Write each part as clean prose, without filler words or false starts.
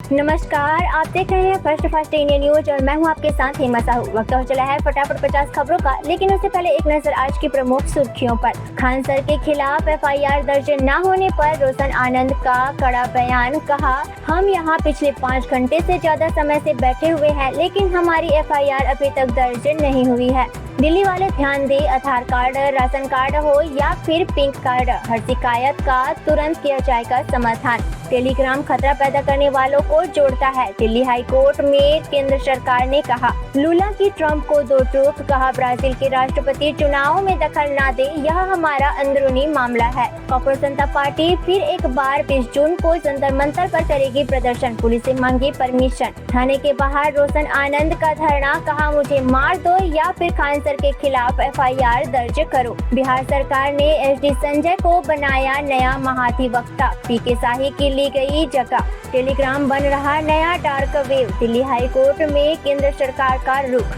नमस्कार, आप देख रहे हैं फर्स्ट इंडिया न्यूज और मैं हूं आपके साथ हेमा साहू। वक्त हो चला है फटाफट 50 खबरों का, लेकिन उससे पहले एक नजर आज की प्रमुख सुर्खियों पर। खान सर के खिलाफ एफआईआर दर्ज न होने पर रोशन आनंद का कड़ा बयान। कहा, हम यहां पिछले 5 घंटे से ज्यादा समय से बैठे हुए हैं, लेकिन हमारी एफआईआर अभी तक दर्ज नहीं हुई है। दिल्ली वाले ध्यान दे, आधार कार्ड, राशन कार्ड हो या फिर पिंक कार्ड, हर शिकायत का तुरंत किया जाएगा समाधान। टेलीग्राम खतरा पैदा करने वालों को जोड़ता है, दिल्ली हाई कोर्ट में केंद्र सरकार ने कहा। लूला की ट्रंप को दो टूक। कहा, ब्राजील के राष्ट्रपति चुनाव में दखल न दे, यह हमारा अंदरूनी मामला है। पीपल्स जनता पार्टी फिर एक बार 20 जून को जंतर मंतर पर करेगी प्रदर्शन, पुलिस से मांगी परमिशन। थाने के बाहर रोशन आनंद का धरना। कहा, मुझे मार दो या फिर खान सर के खिलाफ एफआईआर दर्ज करो। बिहार सरकार ने एसडी संजय को बनाया नया महाधिवक्ता, पीके शाही की ली गई जगह। टेलीग्राम बन रहा नया dark web, Delhi high court में केंद्र सरकार का रुख।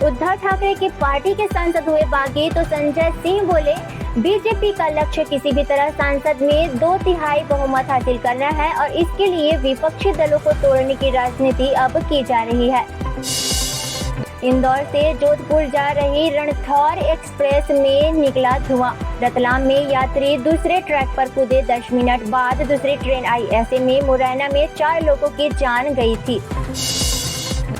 उद्धव ठाकरे की पार्टी के सांसद हुए बागी तो संजय सिंह बोले, बीजेपी का लक्ष्य किसी भी तरह सांसद में 2/3 बहुमत हासिल करना है और इसके लिए विपक्षी दलों को तोड़ने की राजनीति अब की जा रही है। इंदौर से जोधपुर जा रही रणथौर एक्सप्रेस में निकला धुआं। रतलाम में यात्री दूसरे ट्रैक पर कूदे, 10 मिनट बाद दूसरी ट्रेन आई। ऐसे में मुरैना में 4 लोगों की जान गई थी।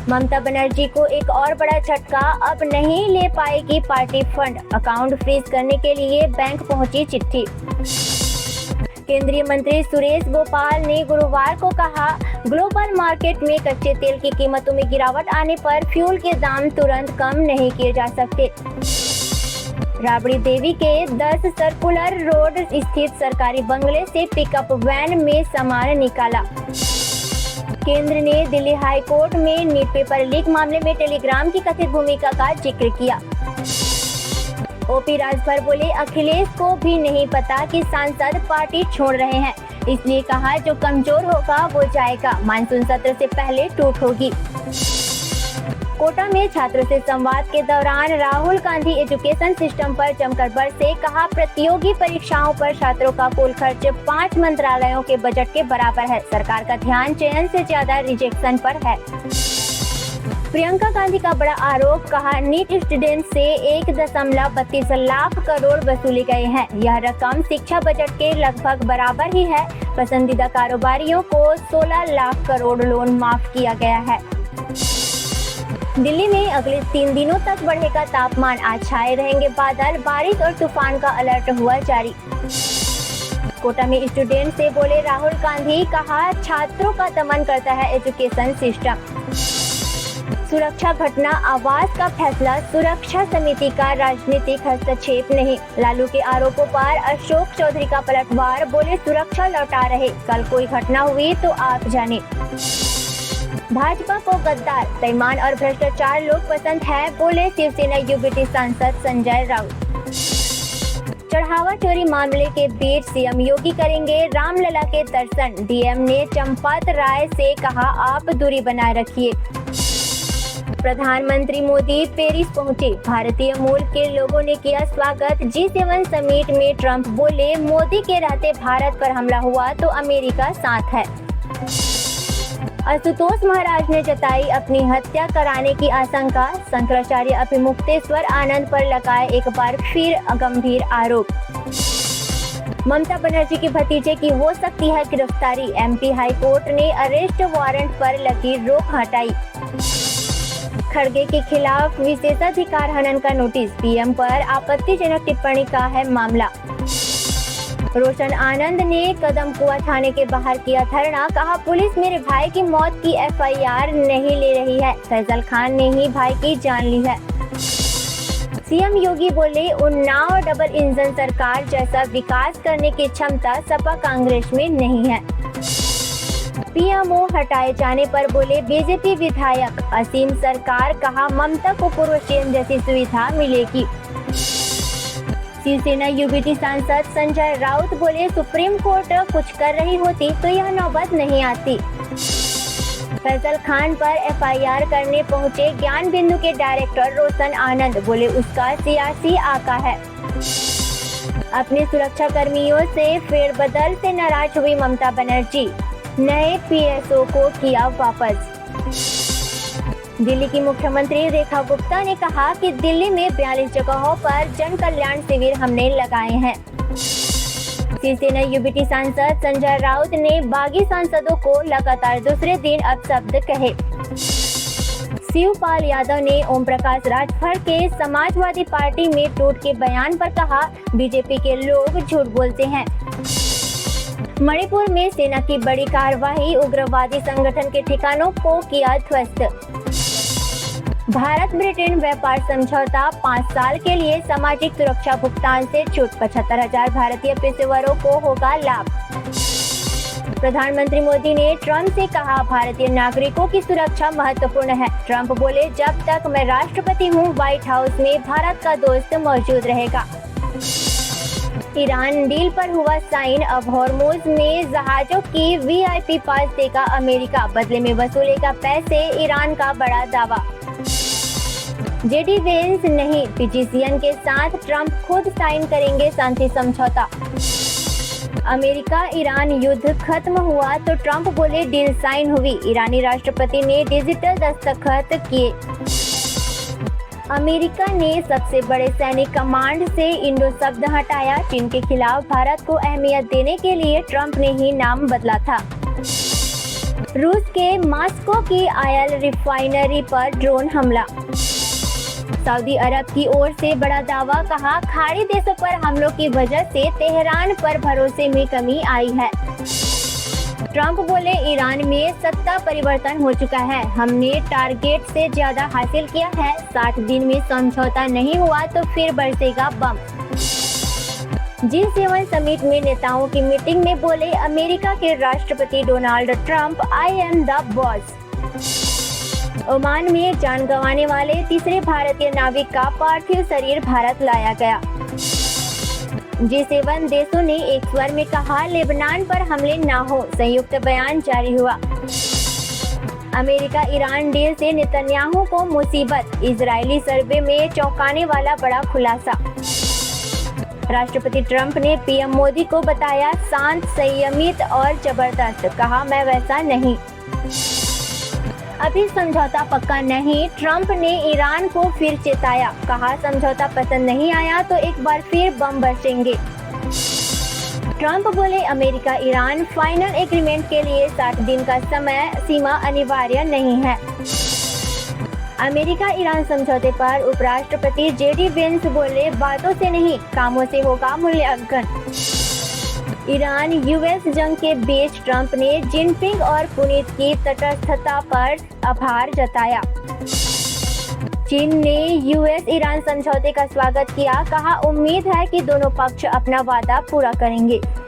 ममता बनर्जी को एक और बड़ा झटका, अब नहीं ले पाएगी पार्टी फंड। अकाउंट फ्रीज करने के लिए बैंक पहुंची चिट्ठी। केंद्रीय मंत्री सुरेश गोपाल ने गुरुवार को कहा, ग्लोबल मार्केट में कच्चे तेल की कीमतों में गिरावट आने पर फ्यूल के दाम तुरंत कम नहीं किए जा सकते। राबड़ी देवी के 10 सर्कुलर रोड स्थित सरकारी बंगले से पिकअप वैन में सामान निकाला। केंद्र ने दिल्ली हाई कोर्ट में नीट पेपर लीक मामले में टेलीग्राम की कथित भूमिका का जिक्र किया। ओपी राजभर बोले, अखिलेश को भी नहीं पता कि सांसद पार्टी छोड़ रहे हैं, इसलिए कहा जो कमजोर होगा वो जाएगा। मानसून सत्र से पहले टूट होगी। कोटा में छात्रों से संवाद के दौरान राहुल गांधी एजुकेशन सिस्टम पर जमकर बरसे। कहा, प्रतियोगी परीक्षाओं पर छात्रों का कुल खर्च 5 मंत्रालयों के बजट के बराबर है। सरकार का ध्यान चयन से ज्यादा रिजेक्शन पर है। प्रियंका गांधी का बड़ा आरोप। कहा, नीट स्टूडेंट से 1.32 लाख करोड़ वसूले गए हैं। यह रकम शिक्षा बजट के लगभग बराबर ही है। पसंदीदा कारोबारियों को 16 लाख करोड़ लोन माफ किया गया है। दिल्ली में अगले 3 दिनों तक बढ़ेगा तापमान। आज छाए रहेंगे बादल, बारिश और तूफान का अलर्ट हुआ जारी। कोटा में स्टूडेंट से बोले राहुल गांधी। कहा, छात्रों का दमन करता है एजुकेशन सिस्टम। सुरक्षा घटना, आवास का फैसला, सुरक्षा समिति का राजनीतिक हस्तक्षेप नहीं। लालू के आरोपों पर अशोक चौधरी का पलटवार। बोले, सुरक्षा लौटा रहे, कल कोई घटना हुई तो आप जाने। भाजपा को गद्दार, बेईमान और भ्रष्टाचार लोग पसंद है, बोले शिवसेना यूबीटी सांसद संजय राउत। चढ़ावा चोरी मामले के बीच सीएम योगी करेंगे रामलला के दर्शन। डीएम ने चंपत राय से कहा, आप दूरी बनाए रखिए। प्रधानमंत्री मोदी पेरिस पहुंचे, भारतीय मूल के लोगों ने किया स्वागत। G7 समिट में ट्रंप बोले, मोदी के रहते भारत पर हमला हुआ तो अमेरिका साथ है। आशुतोष महाराज ने जताई अपनी हत्या कराने की आशंका। शंकराचार्य अभिमुक्तेश्वर आनंद पर लगाए एक बार फिर गंभीर आरोप। ममता बनर्जी के भतीजे की हो सकती है गिरफ्तारी। एमपी हाई कोर्ट ने अरेस्ट वारंट पर लगी रोक हटाई। खड़गे के खिलाफ विशेषाधिकार हनन का नोटिस, पीएम पर आपत्तिजनक टिप्पणी का है मामला। रोशन आनंद ने कदमकुआ थाने के बाहर किया धरना। कहा, पुलिस मेरे भाई की मौत की एफआईआर नहीं ले रही है, फैजल खान ने ही भाई की जान ली है। सीएम योगी बोले, उन्नाव डबल इंजन सरकार जैसा विकास करने की क्षमता सपा कांग्रेस में नहीं है। पीएमओ हटाए जाने पर बोले बीजेपी विधायक, असीम सरकार। कहा, ममता को पूर्व सीएम जैसी सुविधा मिलेगी। शिवसेना यूबीटी सांसद संजय राउत बोले, सुप्रीम कोर्ट कुछ कर रही होती तो यह नौबत नहीं आती। फैजल खान पर एफआईआर करने पहुंचे ज्ञान बिंदु के डायरेक्टर रोशन आनंद। बोले, उसका सियासी आका है। अपने सुरक्षा कर्मियों से फेरबदल से नाराज हुई ममता बनर्जी। नए पीएसओ को किया वापस। दिल्ली की मुख्यमंत्री रेखा गुप्ता ने कहा कि दिल्ली में 42 जगहों पर जन कल्याण शिविर हमने लगाए हैं। शिवसेना यूबीटी सांसद संजय राउत ने बागी सांसदों को लगातार दूसरे दिन अपशब्द कहे। शिवपाल यादव ने ओम प्रकाश राजभर के समाजवादी पार्टी में टूट के बयान पर कहा, बीजेपी के लोग झूठ बोलते हैं। मणिपुर में सेना की बड़ी कार्रवाई, उग्रवादी संगठन के ठिकानों को किया ध्वस्त। भारत ब्रिटेन व्यापार समझौता 5 साल के लिए सामाजिक सुरक्षा भुगतान से छूट, 75,000 भारतीय पेशेवरों को होगा लाभ। प्रधानमंत्री मोदी ने ट्रंप से कहा, भारतीय नागरिकों की सुरक्षा महत्वपूर्ण है। ट्रंप बोले, जब तक मैं राष्ट्रपति हूं, व्हाइट हाउस में भारत का दोस्त मौजूद रहेगा। ईरान डील पर हुआ साइन, अब हॉर्मुज में जहाजों की वीआईपी पास देगा अमेरिका, बदले में वसूलेगा पैसे, ईरान का बड़ा दावा। जेडी वेंस नहीं, पीजीसीएन के साथ ट्रंप खुद साइन करेंगे शांति समझौता। अमेरिका ईरान युद्ध खत्म हुआ तो ट्रंप बोले, डील साइन हुई, ईरानी राष्ट्रपति ने डिजिटल दस्तखत किए। अमेरिका ने सबसे बड़े सैनिक कमांड से इंडो शब्द हटाया, चीन के खिलाफ भारत को अहमियत देने के लिए ट्रंप ने ही नाम बदला था। रूस के मॉस्को की ऑयल रिफाइनरी पर ड्रोन हमला। सऊदी अरब की ओर से बड़ा दावा, कहा, खाड़ी देशों पर हमलों की वजह से तेहरान पर भरोसे में कमी आई है। ट्रंप बोले, ईरान में सत्ता परिवर्तन हो चुका है, हमने टारगेट से ज्यादा हासिल किया है, 60 दिन में समझौता नहीं हुआ तो फिर बरसेगा बम। G7 समिट में नेताओं की मीटिंग में बोले अमेरिका के राष्ट्रपति Donald Trump, I am the boss. Oman में जान गंवाने वाले तीसरे भारतीय नाविक का पार्थिव शरीर भारत लाया गया। G7 देशों ने एक स्वर में कहा, लेबनान पर हमले ना हो, संयुक्त बयान जारी हुआ। अमेरिका ईरान डील से नेतन्याहू को मुसीबत, इजरायली सर्वे में चौंकाने वाला बड़ा खुलासा। राष्ट्रपति ट्रंप ने पीएम मोदी को बताया शांत, संयमित और जबरदस्त, कहा, मैं वैसा नहीं। अभी समझौता पक्का नहीं, ट्रंप ने ईरान को फिर चेताया, कहा, समझौता पसंद नहीं आया तो एक बार फिर बम बरसेंगे। ट्रंप बोले, अमेरिका ईरान फाइनल एग्रीमेंट के लिए 60 दिन का समय सीमा अनिवार्य नहीं है। अमेरिका ईरान समझौते पर उपराष्ट्रपति जेडी वेंस बोले, बातों से नहीं कामों से होगा मूल्यांकन। ईरान यूएस जंग के बीच ट्रंप ने जिनपिंग और पुतिन की तटस्थता पर आभार जताया। चीन ने यूएस ईरान समझौते का स्वागत किया, कहा, उम्मीद है कि दोनों पक्ष अपना वादा पूरा करेंगे।